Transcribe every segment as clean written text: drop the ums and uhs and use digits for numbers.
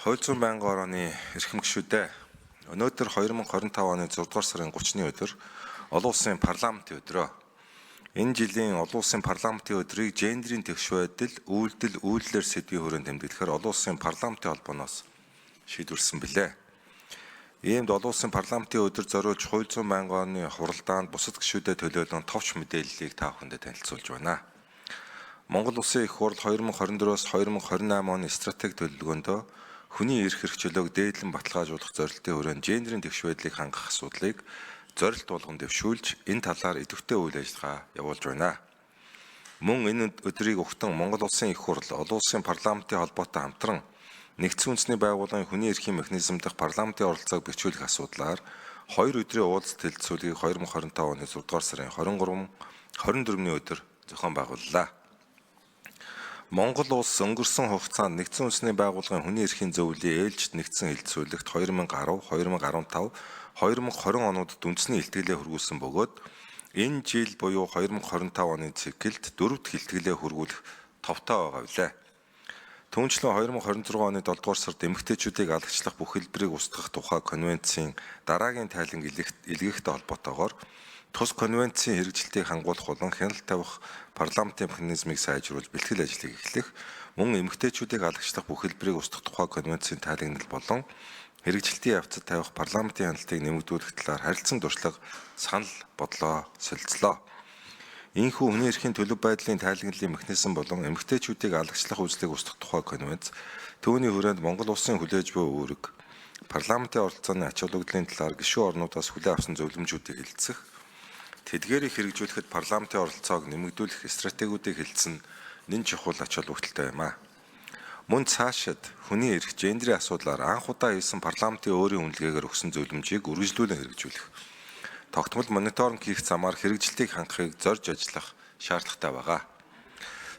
Хууль зүйн байнгын орооны эрхэм гишүүдээ өнөөдөр 2025 оны 6 дугаар сарын 30-ны өдөр олон улсын парламентын өдрөө. Энэ жилийн олон улсын парламентын өдрийг гендерийн тэгш байдал, үйлдэлээр сэдвийн хүрээнд тэмдэглэхээр олон улсын парламентын холбооноос шийдвэрсэн билээ. Иймд олон улсын парламентын өдөр зориулж хууль зүйн байнгын орооны хуралдаанд бусад гишүүдэд төлөөлөн товч мэдээллийг та бүхэндээ танилцуулж байна. Монгол Улсын их хурл 2024-оос 2028 оны стратеги төлөвлөгөөндөө хүний эрх хэрэгчлөөг дээдлэн баталгаажуулах зорилтын хүрээнд гендерийн тэгш байдлыг хангах асуудлыг зорилт болгон дэвшүүлж энэ талаар идэвхтэй үйл ажиллагаа явуулж байна. Мөн энэ өдрийг угтан Монгол Улсын их хурл олон улсын парламентын холбоотой хамтран нэгдсэн үндэсний байгууллагын хүний эрхийн механизм дахь парламентын оролцоог бичүүлэх асуудлаар 2 өдрийн уулзалт хэлэлцүүлгийг 2025 оны 6 дугаар сарын 24-ний өдөр зохион байгууллаа. Монгол улс өнгөрсөн хугацаанд нэгдсэн үндэсний байгууллагын хүний эрхийн зөвлөлийн ээлжид нэгдсэн хэлэлцүүлэгт 2010, 2015, 2020 онуудад үндэсний илтгэлээ хөргүүлсэн бөгөөд энэ жил буюу 2025 оны циклд 4 дахь илтгэлээ хөргүүлэх товтой байгаа билээ. Түүнчлэн 2026 оны 7 дугаар сард эмэгтэйчүүдийг алагчлах бүх хэлбэрийг устгах тухай конвенцийн дараагийн тайлан илгээхтэй холбоотойгоор тус конвенцийн хэрэгжилтийг хангуулах болон хяналт тавих парламентын механизмыг сайжруулж бэлтгэл ажлыг эхлэх, мөн эмэгтэйчүүдийг алагчлах бүх хэлбэрийг устгах тухай конвенцийн тайлагнал болон хэрэгжилтийн явцад тавих парламентын хяналтыг нэмэгдүүлэх талаар харилцан туршлага санал бодлоо солилцлоо. Ийхүү хүний эрхийн төлөв байдлын тайлагналын механизм болон эмэгтэйчүүдийг алагчлах үзлийг устгах тухай конвенц түүний хүрээнд Монгол улсын хүлээж буй үүрэг, парламентын оролцооны ач холбогдлын талаар гишүүн орнуудаас хүлээн авсан зөвлөмжүүдийг хэлэлцэх, тэдгээрийг хэрэгжүүлэхэд парламентын оролцоог нэмэгдүүлэх стратегиудыг хэлсэн нэн чухал ач холбогдолтой юм а. Мөн цаашид хүний эрх, гендерийн асуудлаар анх удаа хийсэн парламентын өөрийн үнэлгээгээр өгсөн зөвлөмжийг үргэлжлүүлэн хэрэгжүүлэх, тогтмол мониторинг хийх замаар хэрэгжилтийг хангахыг зорж ажиллах шаардлагатай байгаа.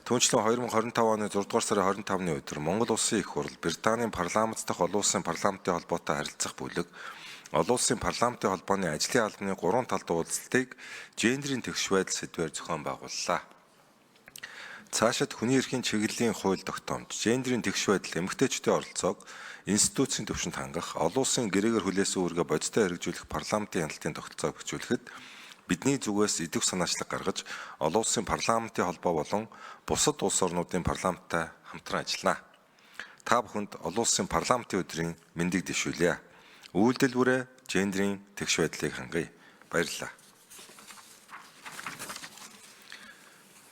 Түүнчлэн 2025 оны 6 дугаар сарын 25-ны өдөр Монгол Улсын их хурл Британийн парламент дахь олон улсын парламентын холбоотой харилцах бүлэг олон улсын парламентын холбооны ажлын албаны 3 талд уулзалтыг гендерийн тэгш байдал сэдвээр зохион байгууллаа. Цаашид хүний эрхийн чиглэлийн хууль тогтоомж, гендерийн тэгш байдал эмэгтэйчүүдийн оролцоог институцийн түвшинд хангах, олон улсын гэрээгээр хүлээсэн үүргээ бодиттой хэрэгжүүлэх парламентын хяналтын тогтолцоог бичүүлэхэд бидний зүгээс идэвх санаачлаг гаргаж, олон улсын парламентын холбоо болон бусад улс орнуудын парламенттай хамтран ажиллана. Та бүхэнд олон улсын парламентын өдрийн мэндийг дэвшүүлье. Үйлдэлбүрээ гендерийн тэгш байдлыг хангая. Баярлалаа.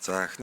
За